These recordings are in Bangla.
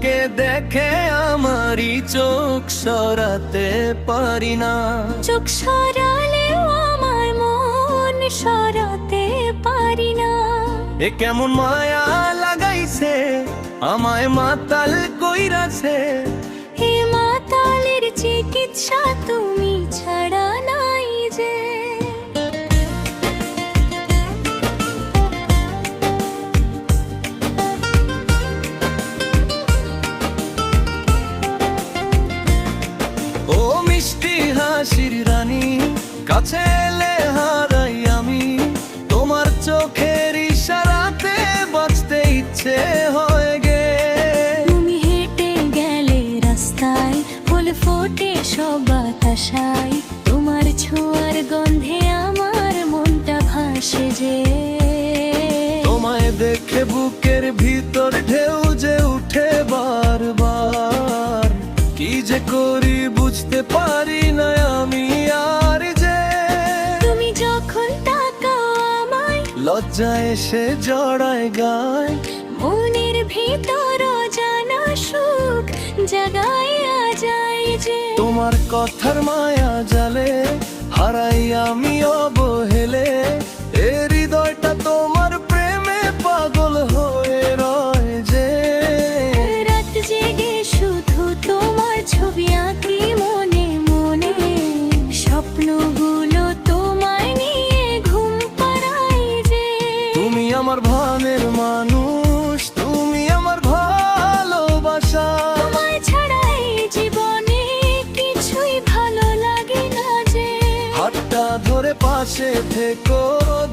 তোকে দেখে আমারই চোখ সরাতে পারি না। চোখ সরালেও আমার মন সরাতে পারি না। এ কেমন মায়া লাগাইছে, আমায় মাতাল কইরাছে। হে মাতালের চিকিৎসা তুমি ছাড়া নাই যে। ও মিষ্টি হাসির রানী, কাছে এলে হারাই আমি। তোমার চোখের ইশারাতে বাঁচতে ইচ্ছে হয় গে। তুমি হেঁটে গেলে রাস্তায়, ফুল ফোটে সব বাতাসায়। তোমার ছোঁয়ার গন্ধে আমার মনটা ভাসে যে। তোমায় দেখে বুকের ভিতর ঢেউ যে উঠে বারবার। কি যে করি বুঝতে পারি না আমি আর যে। তুমি যখন তাকাও আমায়, লজ্জা এসে জড়ায় গায়। মনের ভিতর জানা সুখ জাগাইয়া যায় যে। তোমার কথার মায়া জালে হারাই আমি অবহেলে। এ হৃদয়টা তোমার প্রেমে পাগল হয়ে রয় যে। রাত জেগে শুধু তোমার ছবি আঁকি মনে মনে। স্বপ্নগুলো তোমায় নিয়ে ঘুম পাড়াই যে। তুমি আমার ভানের মানুষ, তুমি আমার ভালোবাসা। তোমায় ছাড়া এই জীবনে কিছুই ভালো লাগে না যে। হাতটা ধরে পাশে থেকো,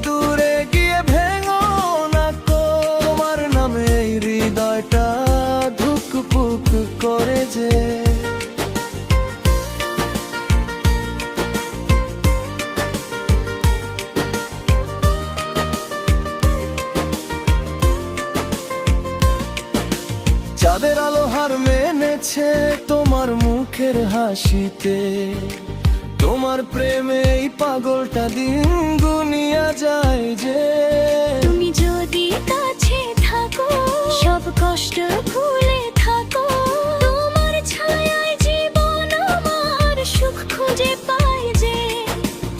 দূরে গিয়ে ভেঙো না কো। তোমার নামে এই হৃদয়টা ধুকপুক করে যে। চাঁদের আলো হার মেনেছে তোমার মুখের হাসিতে। তোমার প্রেমে এই পাগলটা দিন গুনিয়া যায় যে। তুমি যদি কাছে থাকো, সব কষ্ট ভুলে থাকো। তোমার ছায়ায় জীবন আমার সুখ খুঁজে পায় যে।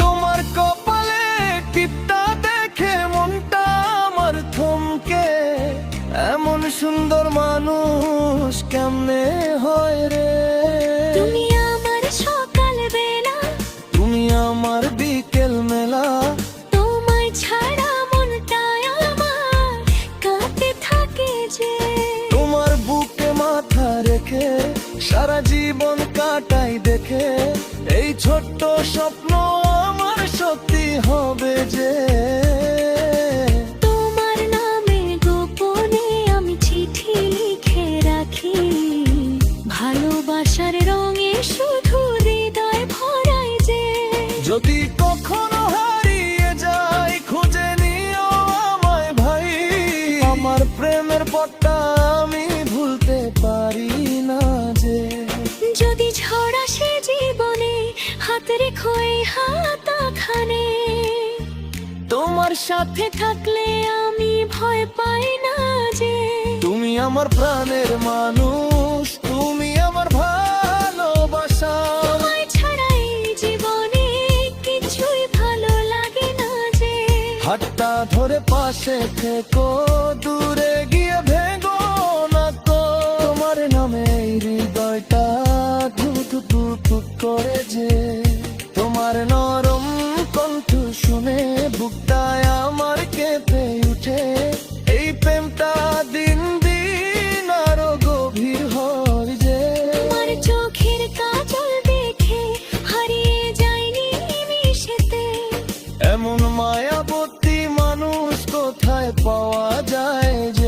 তোমার কপালে টিপটা দেখে মনটা আমার থমকে। এমন সুন্দর মানুষ কেমনে হয় রে। তুমি আমার সকাল বেলা, তুমি আমার বিকেল মেলা। তোমায় ছাড়া মনটা আমার কাঁপতে থাকে যে। তোমার বুকে মাথা রেখে সারা জীবন কাটাই দেখে। এই ছোট্ট স্বপ্ন আমার সত্যি হবে যে। তোমার নামে গোপনে আমি চিঠি লিখে রাখি। ভালোবাসার রঙে শুধু হৃদয় ভরাই যে। যদি কখনো হারিয়ে যাই খুঁজে নিও আমায় ভাই। আমার প্রেমের পথটা আমি ভুলতে পারি না যে। যদি ঝড় আসে জীবনে, হাত রেখো এই হাতখানে। তোমার সাথে থাকলে আমি ভয় পাই না যে। তুমি আমার প্রাণের মানুষ, তুমি আমার ভালোবাসা। তোমায় ছাড়া এই জীবনে কিছুই ভালো লাগে না যে। হাতটা ধরে পাশে থেকো, দূরে গিয়ে ভেঙো না তো। তোমার নামে এই হৃদয়টা ধুক করে যে। তোমার নরম কণ্ঠ শুনে বুকটায় আমার কেঁপে উঠে। এই প্রেমটা দিন দিন আরো গভীর হয় যে। তোমার চোখের কাজল দেখে হারিয়ে যায়নি নিমিষেতে। এমন মায়াবতী মানুষ কোথায় পাওয়া যায় যে।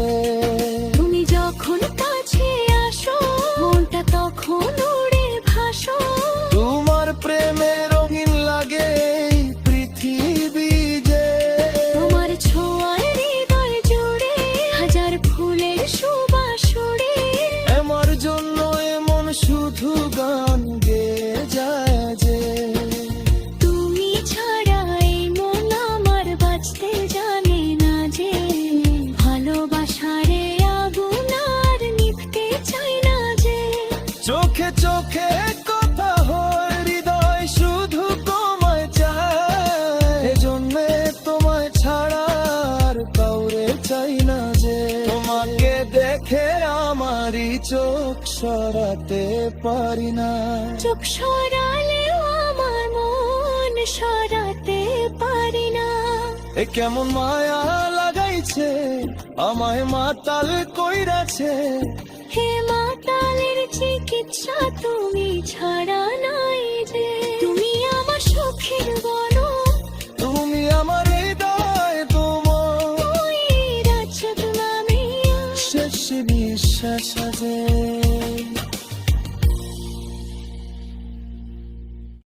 পারি না। চোখ সরালেও আমার মন সরাতে পারি না। এ কেমন মায়া লাগাইছে, আমায় মাতাল কইরাছে। হে মাতালের চিকিৎসা তুমি ছাড়া না।